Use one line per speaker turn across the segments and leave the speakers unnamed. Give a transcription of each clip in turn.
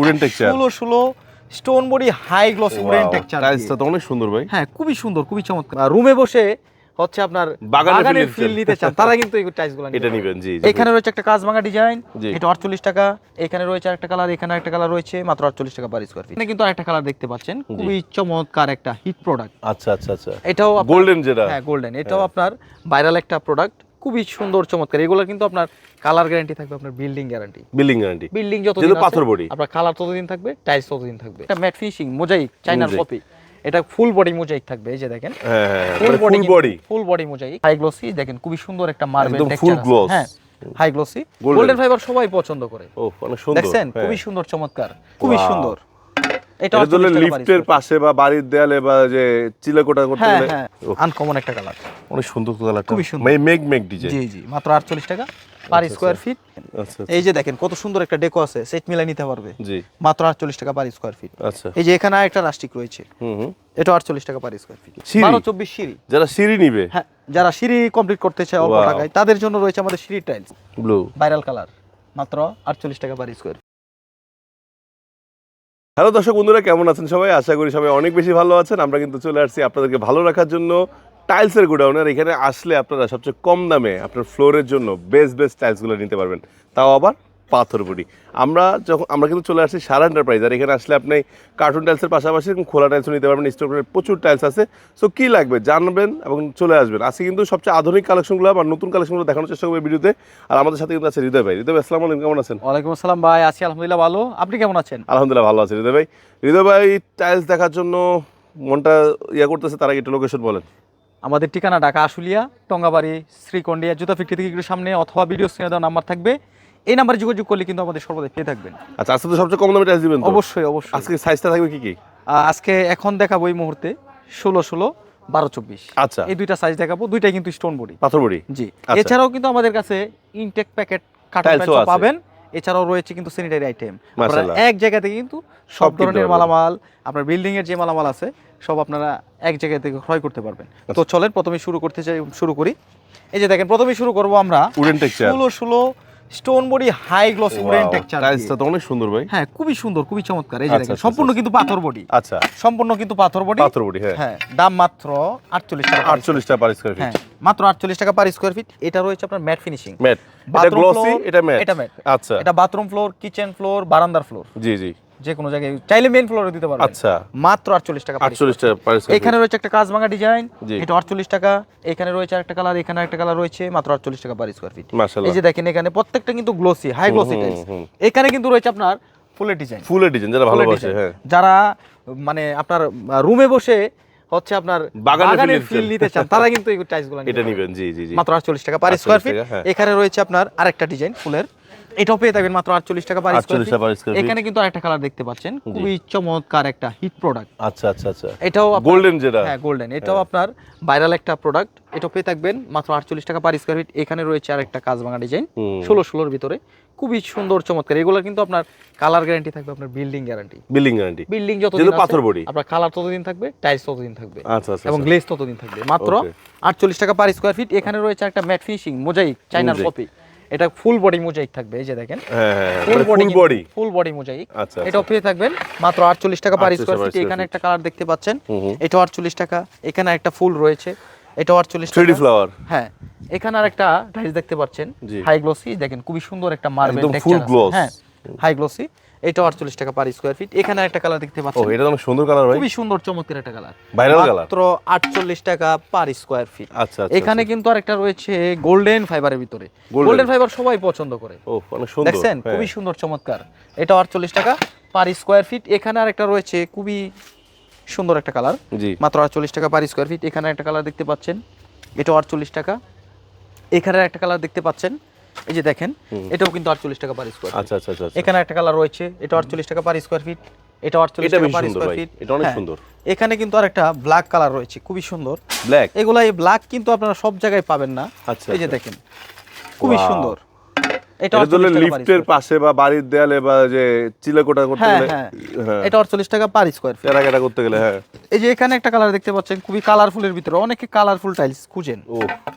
Wooden texture
16 stone body high gloss wooden texture.
টাইলসটা তো অনেক সুন্দর ভাই।
হ্যাঁ, খুবই সুন্দর, খুবই চমৎকার। রুমে বসে হচ্ছে আপনার বাগানের ফিল নিতে চান, তারা কিন্তু এই টাইলসগুলো
এটা নেবেন। জি,
এখানে রয়েছে একটা কাজভাঙা ডিজাইন,
জি।
এটা 48 টাকা। এখানে রয়েছে আরেকটা কালার, এখানে একটা কালার রয়েছে মাত্র 48 টাকা পার স্কয়ার ফিট। এখানে কিন্তু আরেকটা কালার দেখতে পাচ্ছেন, খুবই চমৎকার একটা হিট প্রোডাক্ট।
আচ্ছা আচ্ছা আচ্ছা,
এটাও
গোল্ডেন যেটা।
হ্যাঁ, গোল্ডেন। এটাও আপনার ভাইরাল একটা প্রোডাক্ট, খুবই সুন্দর চমৎকার। এগুলো কিন্তু আপনার কালার গ্যারান্টি থাকবে, আপনার building guarantee.
Building guarantee,
building যতদিন
যেহেতু
আছে,
পাথর বডি,
আপনার কালার ততদিন থাকবে, টাইলস ততদিন থাকবে। এটা ম্যাট ফিনিশিং মোজাইক চাইনার কপি, এটা ফুল বডি মোজাইক থাকবে। এই যে দেখেন,
হ্যাঁ
full body mosaic, high glossy. দেখেন খুবই সুন্দর একটা মার্বেল
একদম
টেক্সচার
ফুল গ্লস।
হ্যাঁ, হাই গ্লসি গোল্ডেন ফাইবার সবাই পছন্দ করে।
ও অনেক সুন্দর,
দেখছেন খুবই সুন্দর চমৎকার, খুবই সুন্দর। এটা
আসলে লিফটের পাশে বা বাড়ির দেয়ালে বা যে চিলাকোটা করতে
হ্যাঁ
গেলে
হ্যাঁ, আনকমন একটা কালার,
অনেক সুন্দর কালারটা,
খুবই সুন্দর।
মেঘ ডিজাইন।
জি জি, মাত্র 48 টাকা পার স্কয়ার ফিট।
আচ্ছা
এই যে দেখেন কত সুন্দর একটা ডেকো আছে, সেট মিলাই নিতে পারবে।
জি,
মাত্র 48 টাকা পার স্কয়ার ফিট।
আচ্ছা।
এই যে এখানে একটা রাস্টিক রয়েছে,
হুম,
এটা 48 টাকা পার স্কয়ার ফিট।
সিঁড়ি?
12-24 সিঁড়ি।
যারা সিঁড়ি নিবে,
হ্যাঁ, যারা সিঁড়ি কমপ্লিট করতে চায় অল্প
Wow.
টাকায়, তাদের জন্য রয়েছে আমাদের সিঁড়ি টাইলস
ব্লু।
ভাইরাল কালার, মাত্র 48 টাকা পার স্কয়ার।
হ্যালো দর্শক বন্ধুরা, কেমন আছেন সবাই? আশা করি সবাই অনেক বেশি ভালো আছেন। আমরা কিন্তু চলে আসছি আপনাদেরকে ভালো রাখার জন্য টাইলসের গোডাউনে। আর এখানে আসলে আপনারা সবচেয়ে কম দামে আপনার ফ্লোরের জন্য বেস্ট টাইলসগুলো নিতে পারবেন, তাও আবার পাথর বডি। আমরা কিন্তু চলে আসছি সারা এন্টারপ্রাইজ। আর এখানে আসলে আপনি কার্টুন টাইলসের পাশাপাশি এরকম খোলা টাইলসও নিতে পারবেন। স্টোরের প্রচুর টাইলস আছে। সো কী লাগবে জানবেন এবং চলে আসবেন। আজকে কিন্তু সবচেয়ে আধুনিক কালেকশনগুলো বা নতুন কালেকশনগুলো দেখানোর চেষ্টা করবে ভিডিওতে। আর আমাদের সাথে কিন্তু আছে হৃদয় ভাই। হৃদয় ভাই, আসসালামু আলাইকুম, কেমন আছেন?
ওয়ালাইকুম আসসালাম ভাই, আছি আলহামদুলিল্লাহ ভালো। আপনি কেমন আছেন?
আলহামদুলিল্লাহ ভালো আছে হৃদয় ভাই। হৃদয় ভাই, টাইলস দেখার জন্য মনটা করতেছে, তার আগে একটু লোকেশন বলেন।
আমাদের ঠিকানা ঢাকা আশুলিয়া, টঙ্গাবাড়ি, শ্রীকন্ডিয়া জুতা ফ্যাক্টরি থেকে একটু সামনে, অথবা ভিডিও স্ক্রিনে দেওয়া নাম্বার থাকবে, এই নাম্বারে যোগাযোগ করলে কিন্তু আমাদের সর্বদা পেয়ে থাকবেন।
আচ্ছা, আজকে তো সবচেয়ে কম দামে টাইলস দিবেন তো?
অবশ্যই অবশ্যই।
আজকে সাইজটা থাকবে কি কি?
আজকে এখন দেখাবো এই মুহূর্তে 16, 12, 24।
আচ্ছা,
এই দুইটা সাইজ দেখাবো, দুইটাই কিন্তু স্টোন বডি,
পাথর বডি।
জি।
আচ্ছা।
এছাড়াও কিন্তু আমাদের কাছে ইনটেক প্যাকেট কার্টন
টাইলসও
টাইলস
আছে।
পাবেন। এছাড়াও রয়েছে কিন্তু স্যানিটারি আইটেম। আপনারা
মাশাআল্লাহ।
এক জায়গা থেকে কিন্তু সব
সব কিনতে
ধরনের
পারবেন।
মালামাল, আপনার বিল্ডিং এর যে মালামাল আছে সব আপনারা এক জায়গা থেকে ক্রয় করতে পারবেন। তো চলেন প্রথমে শুরু করি। এই যে দেখেন, প্রথমে শুরু করব আমরা
wooden texture
16 stone body high gloss wooden texture.
টাইলসটা তো অনেক সুন্দর ভাই।
হ্যাঁ, খুবই সুন্দর, খুবই চমৎকার। এই যে দেখেন,
আচ্ছা,
সম্পূর্ণ কিন্তু পাথর বডি।
আচ্ছা,
সম্পূর্ণ কিন্তু পাথর বডি।
পাথর বডি। হ্যাঁ,
হ্যাঁ, দাম মাত্র 48 টাকা।
48 টাকা পার স্কয়ার ফিট।
হ্যাঁ, মাত্র 48 টাকা পার স্কয়ার ফিট। এটা রয়েছে আপনার ম্যাট ফিনিশিং।
ম্যাট, এটা
বাথরুম
গ্লসি,
ফ্লোর,
এটা ম্যাট।
এটা ম্যাট।
আচ্ছা,
এটা বাথরুম ফ্লোর, কিচেন ফ্লোর, বারান্দার ফ্লোর,
জি জি,
যে কোনো জায়গায় চাইলে মেইন ফ্লোরে দিতে পারবেন।
আচ্ছা,
মাত্র 48 টাকা পার
48 টাকা পার স্কয়ার ফিট।
এখানে রয়েছে একটা কাজভাঙা ডিজাইন,
জি।
এটা 48 টাকা। এখানে রয়েছে আরেকটা কালার, এখানে একটা কালার রয়েছে মাত্র 48 টাকা পার স্কয়ার ফিট।
মাশাআল্লাহ।
এই যে দেখেন, এখানে প্রত্যেকটা কিন্তু গ্লোসি, হাই গ্লোসি টাইলস। এখানে কিন্তু রয়েছে আপনার ফুলের ডিজাইন,
ফুলের ডিজাইন, যারা ভালোবাসে। হ্যাঁ,
যারা মানে আপনার রুমে বসে হচ্ছে আপনার
বাগানের
ফিল নিতে চান, তারা কিন্তু এই টাইলসগুলো
এটা নেবেন। জি জি জি,
মাত্র 48 টাকা পার
48
স্কয়ার ফিট।
টাকা, হ্যাঁ।
এখানে রয়েছে আপনার আরেকটা ডিজাইন ফুলের, এটাও পেয়ে যাবেন মাত্র 48 টাকা পার
48 টাকা per
square
square
feet.
Feet.
এখানে কিন্তু আরেকটা কালার দেখতে পাচ্ছেন, খুবই চমৎকার একটা হিট প্রোডাক্ট।
আচ্ছা আচ্ছা আচ্ছা,
এটাও
গোল্ডেন যেটা।
হ্যাঁ, গোল্ডেন। এটাও আপনার ভাইরাল একটা প্রোডাক্ট, এটাও পেয়ে থাকবেন মাত্র 48 টাকা পার স্কয়ার ফিট। এখানে রয়েছে আরেকটা কাজভাঙা ডিজাইন 16 ভিতরে, খুবই সুন্দর চমৎকার। এগুলো কিন্তু আপনার কালার গ্যারান্টি থাকবে, আপনার building guarantee.
Building guarantee,
building যতদিন
যেহেতু
আছে,
পাথর বডি,
আপনার কালার ততদিন থাকবে, টাইলস ততদিন থাকবে,
আচ্ছা আচ্ছা,
এবং গ্লেজ ততদিন থাকবে। মাত্র
Okay.
48 টাকা পার স্কয়ার ফিট। এখানে রয়েছে একটা ম্যাট ফিনিশিং মোজাইক চাইনার
Mosaic।
কপি, এটা ফুল বডি মোজাইক থাকবে। এই যে দেখেন,
হ্যাঁ হ্যাঁ,
ফুল
বডি।
Body mosaic.
আচ্ছা,
এটাও পেয়ে থাকবেন মাত্র 48 টাকা পার
48
স্কয়ার
টাকা
ফিট।
per
এখানে
square
একটা কালার দেখতে পাচ্ছেন,
হুম।
এটাও 48 টাকা। এখানে একটা ফুল রয়েছে, এটাও 48
3D
টাকা।
ফ্লাওয়ার।
হ্যাঁ, এখানে আরেকটা টাইলস দেখতে পাচ্ছেন,
জি।
High glossy. দেখেন খুবই সুন্দর একটা মার্বেল
একদম
টেক্সচার
full gloss।
হ্যাঁ, হাই গ্লসি। এটাও 48 টাকা পার স্কয়ার ফিট। এখানে একটা কালার দেখতে
ও,
পাচ্ছেন,
এটা তো অনেক সুন্দর কালার ভাই,
খুবই সুন্দর চমৎকার একটা কালার,
ভাইরাল কালার।
মাত্র 48 টাকা পার স্কয়ার ফিট।
আচ্ছা আচ্ছা,
এখানে কিন্তু আরেকটা রয়েছে গোল্ডেন ফাইবারের ভিতরে। গোল্ডেন ফাইবার সবাই পছন্দ করে।
ও অনেক সুন্দর,
দেখছেন
হ্যাঁ।
খুবই সুন্দর চমৎকার। এটা 48 টাকা পার স্কয়ার ফিট। এখানে আরেকটা রয়েছে খুবই সুন্দর একটা কালার,
জি,
মাত্র 48 টাকা পার স্কয়ার ফিট। এখানে একটা কালার দেখতে পাচ্ছেন, এটা 48 টাকা। এখানে একটা কালার দেখতে পাচ্ছেন, এই যে দেখেন, এটাও কিন্তু 48 টাকা পার স্কয়ার ফিট।
আচ্ছা আচ্ছা আচ্ছা,
এখানে একটা কালার রয়েছে, এটা 48 টাকা পার স্কয়ার ফিট। এটা 48
এটা
টাকা
বেশ
পার
সুন্দর
স্কয়ার
ভাই,
ফিট।
এটা অনেক
হ্যাঁ।
সুন্দর।
এখানে কিন্তু আরেকটা ব্ল্যাক কালার রয়েছে, খুবই সুন্দর।
ব্ল্যাক,
এগুলা এই ব্ল্যাক কিন্তু আপনারা সব জায়গায় পাবেন না।
আচ্ছা,
এই যে
আচ্ছা।
দেখেন, খুবই
Wow.
সুন্দর। এটা
এটা
48 টাকা পার
লিফটের
স্কয়ার
পাশে বা বাড়ির দেয়ালে বা যে চিলাকোটা করতে
হ্যাঁ,
গেলে,
হ্যাঁ।
হ্যাঁ,
এটা 48 টাকা পার স্কয়ার ফিট।
টেরাকোটা করতে গেলে, হ্যাঁ।
এই যে এখানে একটা কালার দেখতে পাচ্ছেন, খুবই কালারফুলের ভিতরে, অনেকে কালারফুল টাইলস খুঁজেন।
ও,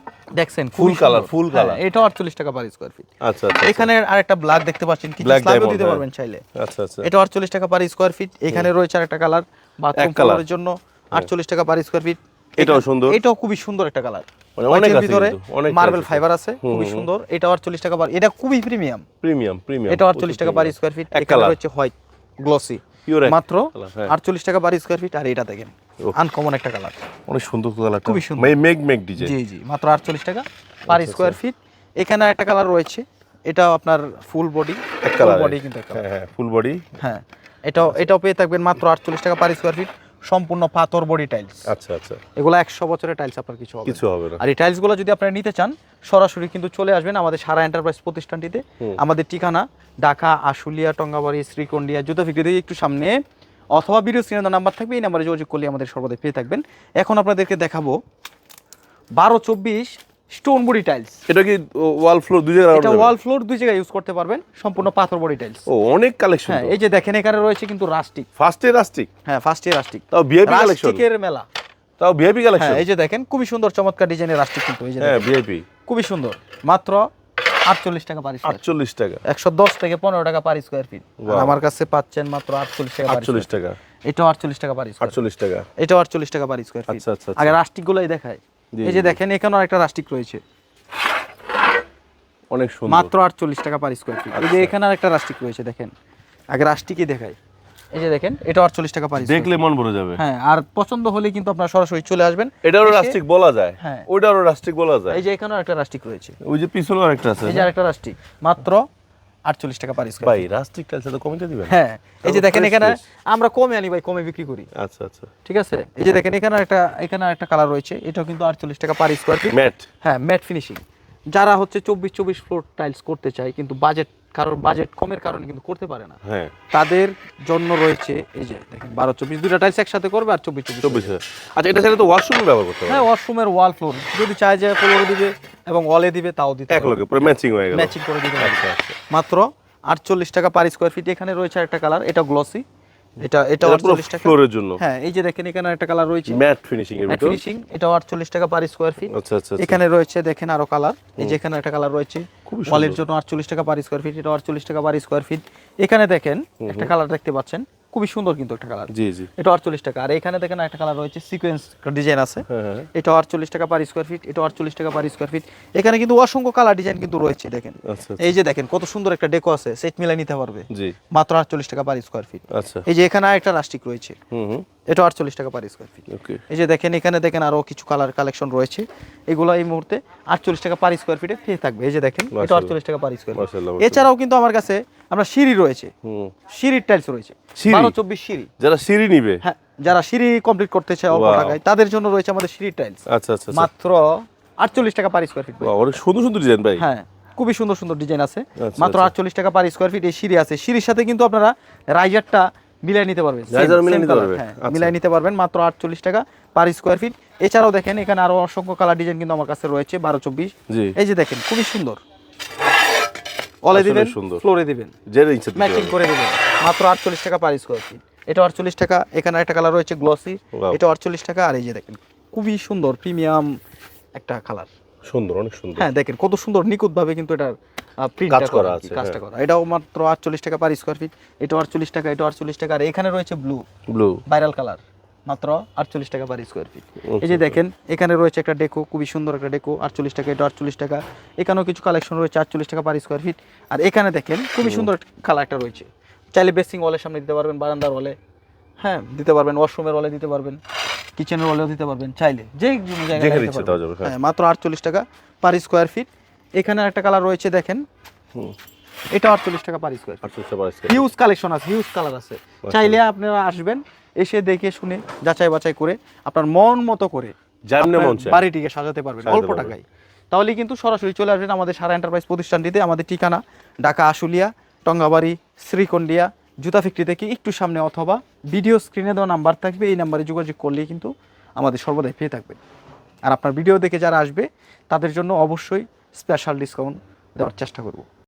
দেখছেন
ফুল কালার, ফুল কালার।
এটা 48 টাকা পার স্কয়ার ফিট।
আচ্ছা আচ্ছা।
এখানে আরেকটা ব্ল্যাক দেখতে পাচ্ছেন, কিছু
Black
স্ল্যাবও
diamond,
দিতে
হ্যাঁ।
পারবেন চাইলে।
আচ্ছা আচ্ছা।
এটা 48 টাকা পার স্কয়ার ফিট। এখানে রয়েছে আরেকটা কালার বাথরুম
এক কালার।
ফ্লোরের জন্য 48 টাকা পার স্কয়ার ফিট।
এটাও সুন্দর।
এটাও খুবই সুন্দর একটা কালার,
মানে অনেক আছে
ভিতরে
কিন্তু, অনেক
মার্বেল
আছে।
ফাইবার আছে, খুবই সুন্দর। এটা 48 টাকা পার, এটা খুবই প্রিমিয়াম।
Premium, premium.
এটা 48 টাকা পার স্কয়ার ফিট।
এক
এখানে
কালার।
রয়েছে হোয়াইট গ্লসি,
Pure এক
মাত্র
কালার, হ্যাঁ।
48 টাকা পার স্কয়ার ফিট। আর এটা দেখেন আনকমন একটা কালার,
অনেক সুন্দর কালারটা,
খুবই সুন্দর।
মেঘ মেঘ ডিজাইন।
জি জি, মাত্র 48 টাকা পার স্কয়ার ফিট। এখানে একটা কালার রয়েছে, এটা আপনার ফুল বডি,
এক কালার
বডি কিন্তু এক কালার।
হ্যাঁ হ্যাঁ, ফুল বডি।
হ্যাঁ, এটাও পেয়ে থাকবেন মাত্র 48 টাকা পার স্কয়ার ফিট। সম্পূর্ণ পাথর বডি টাইলস।
আচ্ছা আচ্ছা।
এগুলো 100 বছরের টাইলস, আপনার কিছু হবে
কিছু হবে না।
আর এই টাইলসগুলো যদি আপনারা নিতে চান সরাসরি কিন্তু চলে আসবেন আমাদের সারা এন্টারপ্রাইজ প্রতিষ্ঠানটিতে। আমাদের ঠিকানা ঢাকা আশুলিয়া, টঙ্গাবাড়ি, শ্রীকন্ডিয়া, জুতা ফ্যাক্টরি থেকে একটু সামনে, অথবা ভিডিও স্ক্রিনে নাম্বার থাকবে, এই নাম্বারে যোগাযোগ করলে আমাদের সর্বদাই পেয়ে থাকবেন। এখন আপনাদেরকে দেখাবো 12-24 স্টোন বডি টাইলস।
এটা কি ওয়াল ফ্লোর দুই জায়গায়?
এটা ওয়াল ফ্লোর দুই জায়গায় ইউজ করতে পারবেন, সম্পূর্ণ পাথর বডি টাইলস।
ও, অনেক কালেকশন।
হ্যাঁ, এই যে দেখেন এখানে রয়েছে কিন্তু রাস্টিক।
ফার্স্ট এর রাস্টিক?
হ্যাঁ, ফার্স্ট ইয়ার রাস্টিক।
তাও ভিআইপি কালেকশন।
রাস্টিকের মেলা।
তাও ভিআইপি কালেকশন।
হ্যাঁ, এই যে দেখেন খুবই সুন্দর চমৎকার ডিজাইনের রাস্টিক কিন্তু, এই যে
হ্যাঁ,
দেখেন,
ভিআইপি।
খুবই সুন্দর। মাত্র 48 টাকা পার স্কয়ার।
48 টাকা।
110 থেকে 15 টাকা পার স্কয়ার ফিট। আর আমার কাছে পাচ্ছেন মাত্র 48 টাকা পার
48 টাকা।
এটাও 48 টাকা পার স্কয়ার।
48 টাকা।
এটাও 48 টাকা পার স্কয়ার ফিট।
আচ্ছা আচ্ছা।
আগে রাস্টিক গুলাই দেখায়।
জি,
এই যে দেখেন এখানেও একটা রাস্টিক রয়েছে,
অনেক সুন্দর।
মাত্র 48 টাকা পার স্কয়ার ফিট। এই যে এখানে আরেকটা রাস্টিক রয়েছে, দেখেন আগে রাস্টিকই দেখায়। এই যে দেখেন এটা 48 টাকা পার স্কয়ার।
দেখলে মন ভরে যাবে।
হ্যাঁ, আর পছন্দ হলে কিন্তু আপনারা সরাসরি চলে আসবেন।
এটারও
এসে-
রাস্টিক বলা যায়।
হ্যাঁ।
ওইটারও রাস্টিক বলা যায়।
এই যে এখানেও একটা রাস্টিক রয়েছে,
ওই যে পিছনেও আরেকটা আছে।
এই যে আরেকটা রাস্টিক, মাত্র 48 টাকা পার স্কয়ার।
ভাই রাস্টিক টাইলস তো কমিয়ে দিবেন?
হ্যাঁ, এই যে দেখেন
fresh,
এখানে
fresh।
আমরা কমে আনি ভাই, কমে বিক্রি করি।
আচ্ছা আচ্ছা।
ঠিক আছে, এই যে দেখেন এখানে একটা কালার রয়েছে, এটাও কিন্তু 48 টাকা পার স্কয়ার ফিট।
ম্যাট।
হ্যাঁ, ম্যাট ফিনিশিং। যারা হচ্ছে 24 ফ্লোর টাইলস করতে চায় কিন্তু কারোর বাজেট কমের কারণে কিন্তু করতে পারে না,
হ্যাঁ,
তাদের জন্য রয়েছে এই যে দেখেন 12-24 দুটো টাইলস একসাথে করবে আর 24-24।
24। আচ্ছা, এটা চাইলে তো ওয়াশরুম ব্যবহার করতে
হ্যাঁ,
হবে।
ওয়াশরুমের ওয়াল ফ্লোর যদি চায় যে ফ্লোরে দিবে এবং ওয়ালে দিবে তাও দিতে
এক লগে পুরো ম্যাচিং হয়ে গেল।
ম্যাচিং করে দিতে পারবে।
আচ্ছা আচ্ছা।
মাত্র 48 টাকা পার স্কয়ার ফিট। এখানে রয়েছে একটা কালার, এটা গ্লসি, এটা
এটা পুরো
48 টাকা।
ফ্লোরের জন্য
হ্যাঁ, এই যে দেখেন এখানে একটা কালার রয়েছে
ম্যাট ফিনিশিং এর
ম্যাট
ভিতর।
ফিনিশিং, এটা 48 টাকা পার স্কয়ার ফিট।
আচ্ছা আচ্ছা।
এখানে রয়েছে দেখেন আরো কালার, এই যে এখানে একটা কালার রয়েছে
খুবই সুন্দর।
ওয়ালের জন্য 48 টাকা পার স্কয়ার ফিট, এটা 48 টাকা পার স্কয়ার ফিট। এখানে দেখেন একটা কালার দেখতে পাচ্ছেন, খুবই সুন্দর কিন্তু একটা কালার,
জি জি।
এটা 48 টাকা। আর এখানে দেখেন একটা কালার রয়েছে সিকোয়েন্স ডিজাইন আছে,
হ্যাঁ হ্যাঁ।
এটা 48 টাকা পার স্কয়ার ফিট, এটা 48 টাকা পার স্কয়ার ফিট। এখানে কিন্তু অসংখ্য কালার ডিজাইন কিন্তু রয়েছে, দেখেন
আচ্ছা আচ্ছা।
এই যে দেখেন কত সুন্দর একটা ডেকো আছে, সেট মিলাই নিতে পারবে
জি।
মাত্র 48 টাকা পার স্কয়ার ফিট।
আচ্ছা।
এই যে এখানে একটা রাস্টিক রয়েছে,
হুম।
এটা 48 টাকা পার স্কয়ার ফিট।
ওকে।
এই যে দেখেন এখানে দেখেন আরো কিছু কালার কালেকশন রয়েছে, এগুলো এই মুহূর্তে 48 টাকা পার স্কয়ার ফিটে পেয়ে থাকবে। এই যে দেখেন এটা
মাশাআল্লাহ।
48 টাকা পার স্কয়ার ফিট।
মাশাআল্লাহ।
এছাড়াও কিন্তু আমার কাছে আমরা সিঁড়ি রয়েছে,
হুম।
সিঁড়ির টাইলস রয়েছে,
সিঁড়ি?
12-24 সিঁড়ি।
যারা সিঁড়ি নিবে।
হ্যাঁ, যারা সিঁড়ি কমপ্লিট করতে চায় অল্প
Wow.
টাকায় তাদের জন্য রয়েছে আমাদের সিঁড়ির টাইলস,
আচ্ছা আচ্ছা আচ্ছা।
মাত্র 48 টাকা পার স্কয়ার ফিট।
বাহ, অনেক সুন্দর সুন্দর ডিজাইন ভাই।
হ্যাঁ, খুবই সুন্দর সুন্দর ডিজাইন আছে,
আচ্ছা,
মাত্র
আচ্ছা।
48 টাকা পার স্কয়ার ফিট। এই সিঁড়ি আছে, সিঁড়ির সাথে কিন্তু আপনারা রাইজারটা মিলাই নিতে পারবেন,
রাইজার
Same,
মিলাই
same
নিতে
color,
পারবে?
হ্যাঁ,
আচ্ছা।
মিলাই নিতে পারবেন মাত্র 48 টাকা পার স্কয়ার ফিট। এছাড়াও দেখেন এখানে আরো অসংখ্য কালার ডিজাইন কিন্তু আমার কাছে রয়েছে 12-24।
জি।
এই যে দেখেন খুবই সুন্দর, অলে
আসলে
দিবেন
সুন্দর।
ফ্লোরে দিবেন,
যেটা ইচ্ছা দিতে
ম্যাচিং
পারবে।
করে দিবেন, মাত্র 48 টাকা পার স্কয়ার ফিট। এটা 48 টাকা। এখানে একটা কালার রয়েছে গ্লসি,
Wow.
এটা 48 টাকা। আর এই যে দেখেন খুবই সুন্দর প্রিমিয়াম একটা কালার,
সুন্দর, অনেক সুন্দর।
হ্যাঁ দেখেন কত সুন্দর নিখুঁত ভাবে কিন্তু এটার প্রিন্ট
কাজ করা আছে,
কাজটা
হ্যাঁ।
করা। এটাও মাত্র 48 টাকা পার স্কয়ার ফিট, এটা 48 টাকা, এটা 48 টাকা। আর এখানে রয়েছে ব্লু
ব্লু।
ভাইরাল কালার, মাত্র 48 টাকা পার স্কয়ার ফিট। এই যে দেখেন এখানে রয়েছে একটা ডেকো, খুবই সুন্দর একটা ডেকো, 48 টাকা, এটা 48 টাকা। এখানেও কিছু কালেকশন রয়েছে 48 টাকা পার স্কয়ার ফিট। আর এখানে দেখেন খুবই সুন্দর কালার একটা রয়েছে, চাইলে বেসিং ওয়ালের সামনে দিতে পারবেন, বারান্দার ওয়ালে হ্যাঁ দিতে পারবেন, ওয়াশরুমের ওয়ালে দিতে পারবেন, কিচেনের ওয়ালেও দিতে পারবেন, চাইলে যে কোনো জায়গায়
যেখানে
দিতে
ইচ্ছে
পারবেন।
দেওয়া যাবে, হ্যাঁ।
হ্যাঁ, মাত্র 48 টাকা পার স্কয়ার ফিট। এখানে একটা কালার রয়েছে দেখেন,
হুম।
এটা 48 টাকা পার স্কয়ার ফিট।
48 টাকা পার স্কয়ার।
হিউজ কালেকশন আছে, হিউজ কালার আছে, চাইলে আপনারা আসবেন, এসে দেখে শুনে যাচাই বাছাই করে আপনার মন মতো করে
যেমনে
আপনার
মন চায়।
বাড়িটিকে সাজাতে পারবেন
সাজাতে
অল্প
পারবেন।
টাকায়। তাহলে কিন্তু সরাসরি চলে আসবেন আমাদের সারা এন্টারপ্রাইজ প্রতিষ্ঠানটিতে। আমাদের ঠিকানা ঢাকা আশুলিয়া, টঙ্গাবাড়ি, শ্রীকন্ডিয়া, জুতা ফ্যাক্টরি থেকে একটু সামনে, অথবা ভিডিও স্ক্রিনে দেওয়া নাম্বার থাকবে, এই নাম্বারে যোগাযোগ করলেই কিন্তু আমাদের সর্বদাই পেয়ে থাকবেন। আর আপনার ভিডিও দেখে যারা আসবে তাদের জন্য অবশ্যই স্পেশাল ডিসকাউন্ট দেওয়ার চেষ্টা করব।